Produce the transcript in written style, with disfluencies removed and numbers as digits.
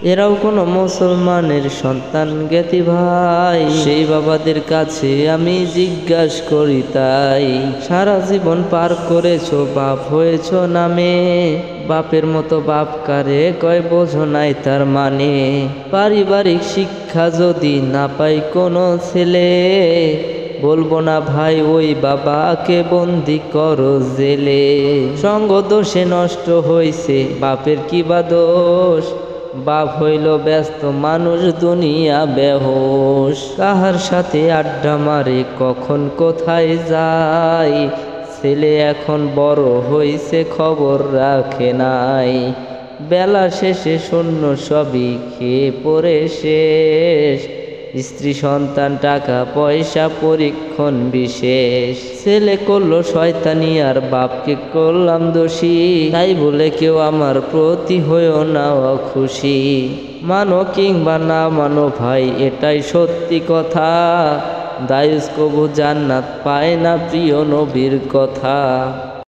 এরাও কোনো মুসলমানের সন্তান জ্ঞাতি ভাই? সেই বাবাদের কাছে আমি জিজ্ঞাসা করি তাই, সারা জীবন পার করেছো, বাপ হয়েছো নামে, বাপের মতো বাপ কারে কয় বোঝো নাই তার মানে। পারিবারিক শিক্ষা যদি না পাই কোনো ছেলে, বলবো না ভাই ওই বাবাকে বন্দি করো জেলে। সঙ্গ দোষে নষ্ট হইছে বাপের কি বা দোষ, বাপ হইল ব্যস্ত মানুষ দুনিয়া বেহোশ। কাহার সাথে আড্ডা মারে কখন কোথায় যায়, ছেলে এখন বড় হইছে খবর রাখে নাই। বেলা শেষে শূন্য সবই খেয়ে পড়ে শেষ, স্ত্রী সন্তান টাকা পয়সা পরীক্ষণ বিশেষ। ছেলে করলো শয়তানি আর বাপকে করলাম দোষী, তাই বলে কেউ আমার প্রতি হয়েও না খুশি। মানো কিংবা না মানো ভাই এটাই সত্যি কথা, দায়ুস কবু জান্নাত পায় না প্রিয় নবীর কথা।